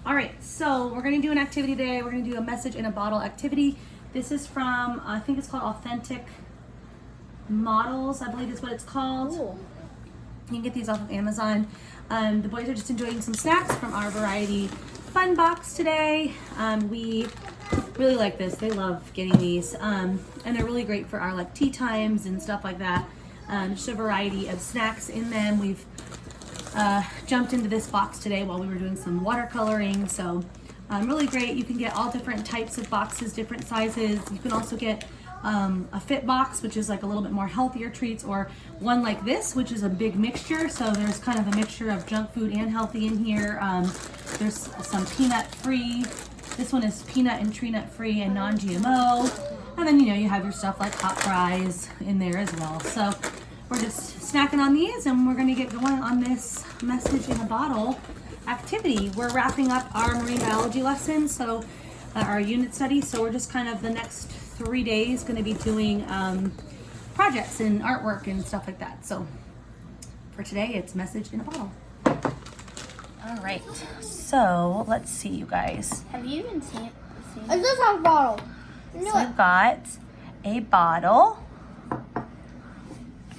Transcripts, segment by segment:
All right, so we're gonna do an activity today. We're gonna do a message in a bottle activity. This is from, I think it's called Authentic Models, I believe is what it's called. Cool. You can get these off of Amazon. The boys are just enjoying some snacks from our Variety Fun Box today. We really like this. They love getting these. And they're really great for our like tea times and stuff like that. Just a variety of snacks in them. We've jumped into this box today while we were doing some watercoloring. So really great. You can get all different types of boxes, different sizes. You can also get a fit box, which is like a little bit more healthier treats, or one like this, which is a big mixture. So there's kind of a mixture of junk food and healthy in here. There's some peanut free. This one is peanut and tree nut free and non-GMO. And then, you know, you have your stuff like hot fries in there as well. So we're just snacking on these, and we're going to get going on this message in a bottle activity. We're wrapping up our marine biology lesson, so our unit study. So we're just kind of the next 3 days going to be doing projects and artwork and stuff like that. So for today, it's message in a bottle. All right, so let's see, you guys. Have you even seen it? Is this our bottle? So we've got a bottle.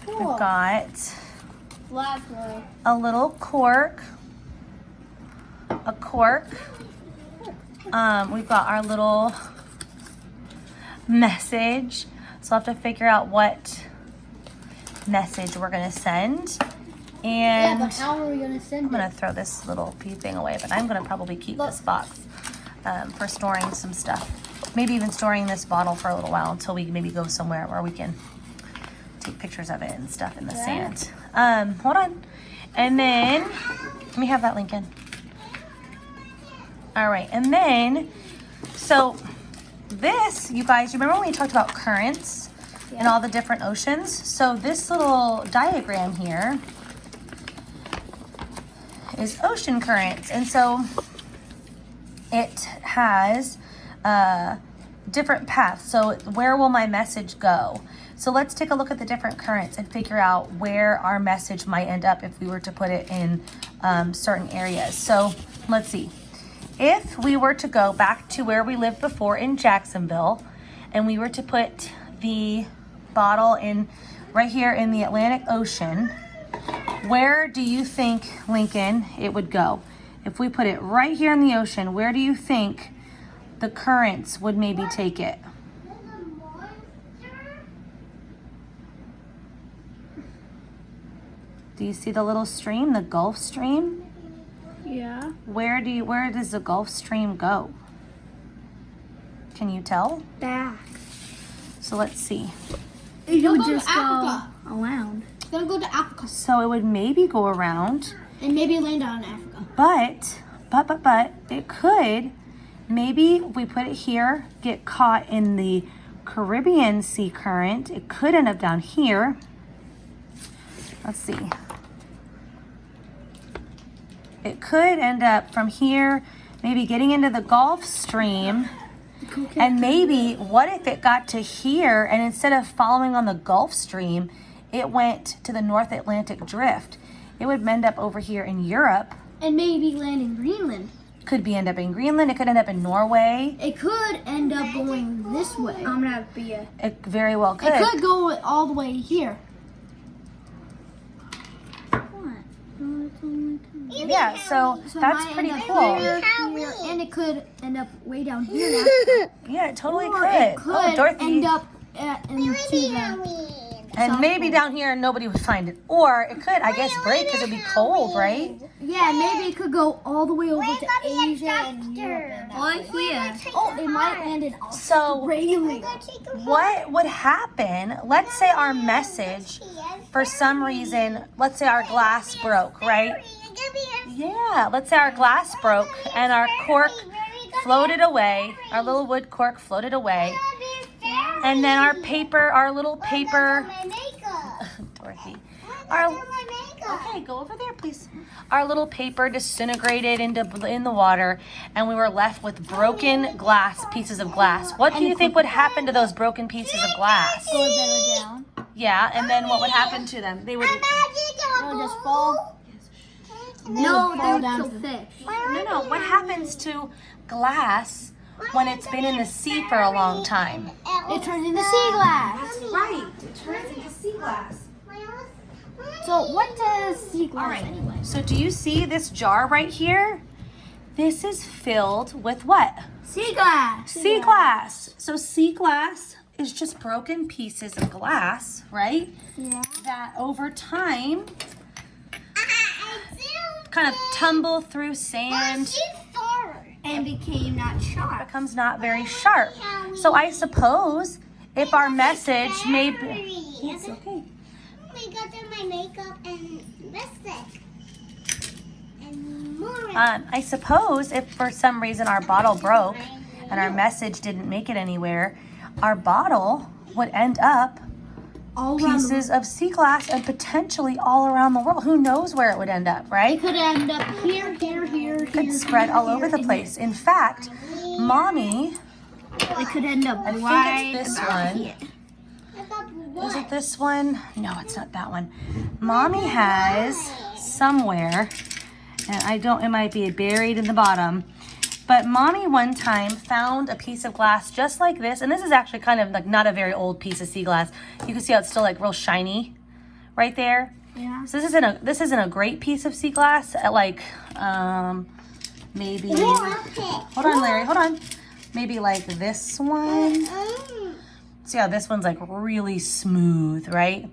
Cool. We've got Blackberry. a little cork. A cork. We've got our little message. So I'll have to figure out what message we're gonna send. And Yeah, but how are we gonna send I'm gonna throw this little pea thing away, but I'm gonna probably keep this box for storing some stuff. Maybe even storing this bottle for a little while until we maybe go somewhere where we can take pictures of it and stuff in the sand. Hold on. And then, let me have that, Lincoln. All right, and then, so this, you guys, you remember when we talked about currents and all the different oceans? So this little diagram here is ocean currents. And so it has different paths. So where will my message go? So let's take a look at the different currents and figure out where our message might end up if we were to put it in certain areas. So let's see. If we were to go back to where we lived before in Jacksonville, and we were to put the bottle in right here in the Atlantic Ocean, where do you think, Lincoln, it would go? If we put it right here in the ocean, where do you think the currents would maybe take it? Do you see the little stream, the Gulf Stream? Yeah. Where does the Gulf Stream go? Can you tell? Back. So let's see. It It'll would go to just go Africa. around. It's gonna go to Africa So it would maybe go around, and maybe land on Africa. but it could, maybe if we put it here, get caught in the Caribbean Sea current. It could end up down here. Let's see. It could end up from here, maybe getting into the Gulf Stream. And maybe, what if it got to here, and instead of following on the Gulf Stream, it went to the North Atlantic Drift? It would end up over here in Europe. And maybe land in Greenland. Could end up in Greenland. It could end up in Norway. It could end up going this way. I'm gonna have beer. It very well could. It could go all the way here. Yeah, so So it that's might pretty end up cool. here, and it could end up way down here. Yeah, it totally Or could. it could Oh, Dorothy. end up into the... And maybe down here nobody would find it. Or it could, I guess, break because it'd be cold, right? Yeah, maybe it could go all the way over to Asia and Europe. And Or here. Oh, it might land in So Australia. what would happen, let's say our message, for some reason, let's say our glass broke, right? Yeah, let's say our glass broke and our cork floated away, our little wood cork floated away. And then our paper, our little paper, Dorothy, okay, go over there, please. Our little paper disintegrated in the water, and we were left with broken pieces of glass. What do you think would happen to those broken pieces of glass? Go better down. Yeah, and then what would happen to them? They would, It'll just fall. No, fall they down would to kill the- fish. no, what happens happens to glass when it's been in the sea for a long time? It turns into sea glass. Right, it turns into sea glass. So what does sea glass All right, anyway? so do you see this jar right here? This is filled with what? Sea glass. Sea glass. So sea glass is just broken pieces of glass, right? Yeah. That over time kind of tumble through sand, And became not sharp. becomes not very sharp. So I suppose if our message may be... It's okay. We got to my makeup and lipstick. And more. I suppose if for some reason our bottle broke and our message didn't make it anywhere, our bottle would end up All around the pieces of sea glass and potentially all around the world. Who knows where it would end up, It right? could end up here, here, here, It could here. spread all over the and place. In fact, Mommy, here. It could end up I think right it's this about one. here. Is it this one? No, it's not that one. Mommy has somewhere, and it might be buried in the bottom, but Mommy one time found a piece of glass just like this, and this is actually kind of like not a very old piece of sea glass. You can see how it's still like real shiny right there. Yeah. So this isn't a great piece of sea glass at like maybe hold on, Larry, hold on. Maybe like this one. See how this one's like really smooth, right?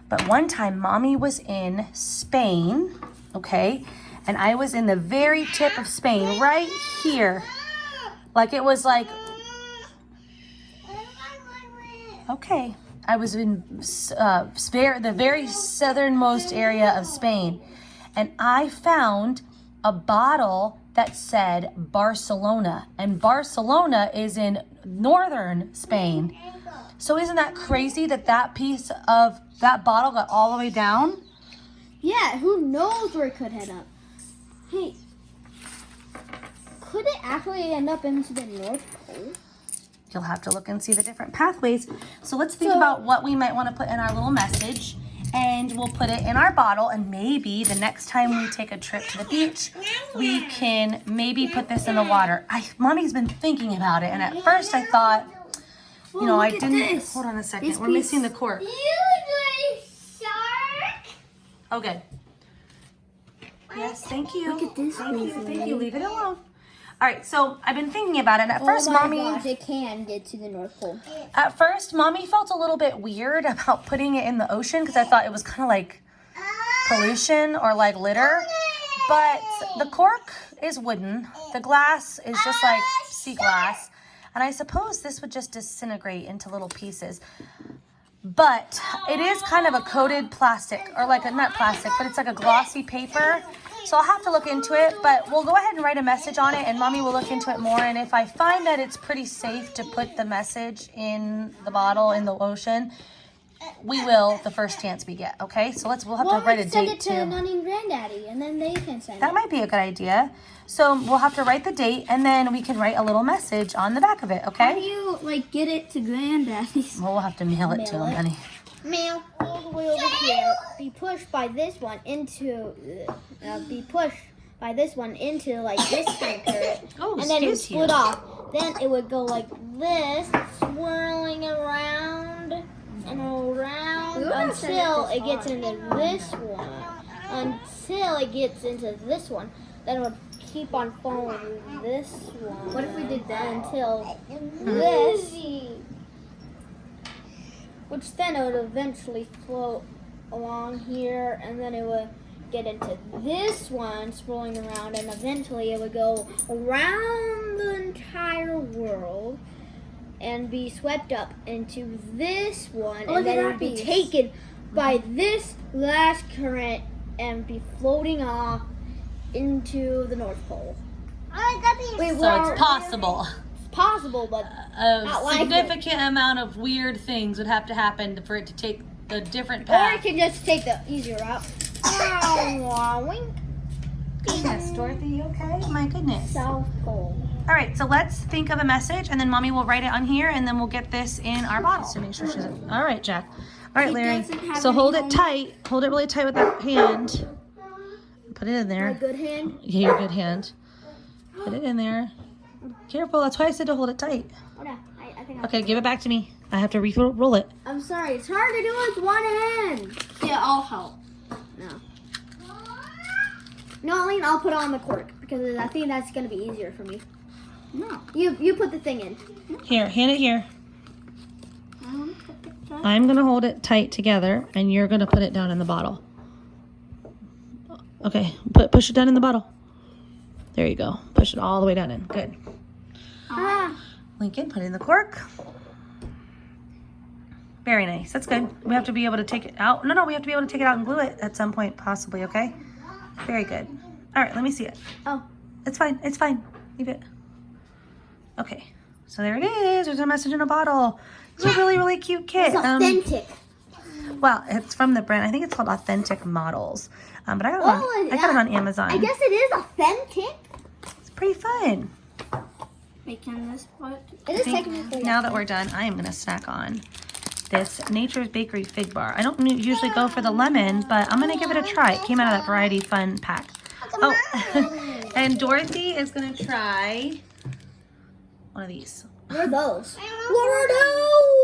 But one time Mommy was in Spain, okay? And I was in the very tip of Spain, right here. Like it was like, okay. I was in the very southernmost area of Spain. And I found a bottle that said Barcelona. And Barcelona is in northern Spain. So isn't that crazy that that piece of that bottle got all the way down? Yeah, who knows where it could end up? Hey, could it actually end up into the North Pole? You'll have to look and see the different pathways. So let's think about what we might want to put in our little message, and we'll put it in our bottle, and maybe the next time we take a trip to the beach, we can maybe put this in the water. Mommy's been thinking about it, and at first I thought, you know, I look at didn't. this. Hold on a second. This We're piece- missing the cork. Shark. Oh, good. Yes, thank you. Look at this Thank you. piece, Thank you. Leave it alone. All right, so I've been thinking about it. And at first, Mommy. gosh, it can get to the North Pole. At first, Mommy felt a little bit weird about putting it in the ocean because I thought it was kind of like pollution or like litter. But the cork is wooden. The glass is just like sea glass. And I suppose this would just disintegrate into little pieces. But it is kind of a coated plastic, or like a, not plastic, but it's like a glossy paper. So I'll have to look into it, but we'll go ahead and write a message on it, and Mommy will look into it more. And if I find that it's pretty safe to put the message in the bottle in the ocean, we will the first chance we get. Okay, so we'll have to write a send date it to too. Nani and Granddaddy, and then they can send That it. might be a good idea. So we'll have to write the date, and then we can write a little message on the back of it. How do Okay? you get it to Granddaddy's? Well, we'll have to mail it to Mail him, it. honey. Mail all the way over here. Be pushed by this one into. Be pushed by this one into like this time period, Oh, and then it would excuse split you. off. Then it would go like this, swirling around and around until it gets into this one. Until it gets into this one, then it would keep on following this one. What if we did that until this? Which then it would eventually float along here, and then it would get into this one, swirling around, and eventually it would go around the entire world and be swept up into this one, and then it would be taken by this last current and be floating off into the North Pole. Wait, So it's possible. It's possible, but A Not likely. significant amount of weird things would have to happen for it to take a different or it path. can just take the easier route. Wink. Yes, Dorothy, you okay? My goodness. South Pole. All right, so let's think of a message, and then Mommy will write it on here, and then we'll get this in our bottle to make sure she's. All right, Jack. All right, It Larry. doesn't have So hold any it tight. Hold it really tight with that hand. Put it in My there. good hand. Yeah, your good hand. Put it in there. Careful, that's why I said to hold it tight. Oh no, I think Okay, give it back to me. I have to roll it. I'm sorry, it's hard to do with one hand. Yeah, I'll help. No. No, Eileen, I'll put on the cork because I think that's gonna be easier for me. No. You put the thing in. Here, hand it here. I'm gonna hold it tight together, and you're gonna put it down in the bottle. Okay, push it down in the bottle. There you go. Push it all the way down in. Good. Ah. Lincoln, put in the cork. Very nice. That's good. We have to be able to take it out. No, we have to be able to take it out and glue it at some point, possibly, okay? Very good. All right, let me see it. Oh. It's fine. It's fine. Leave it. Okay. So there it is. There's a message in a bottle. It's a really, really cute kit. It's authentic. Well, it's from the brand. I think it's called Authentic Models. But I got it on Amazon. I guess it is authentic. It's pretty fun. Making this part. It is I think technically. now that we're done, I am going to snack on this Nature's Bakery Fig Bar. I don't usually go for the lemon, but I'm going to give it a try. It came out of that Variety Fun pack. Oh, and Dorothy is going to try one of these. What are those? What are those?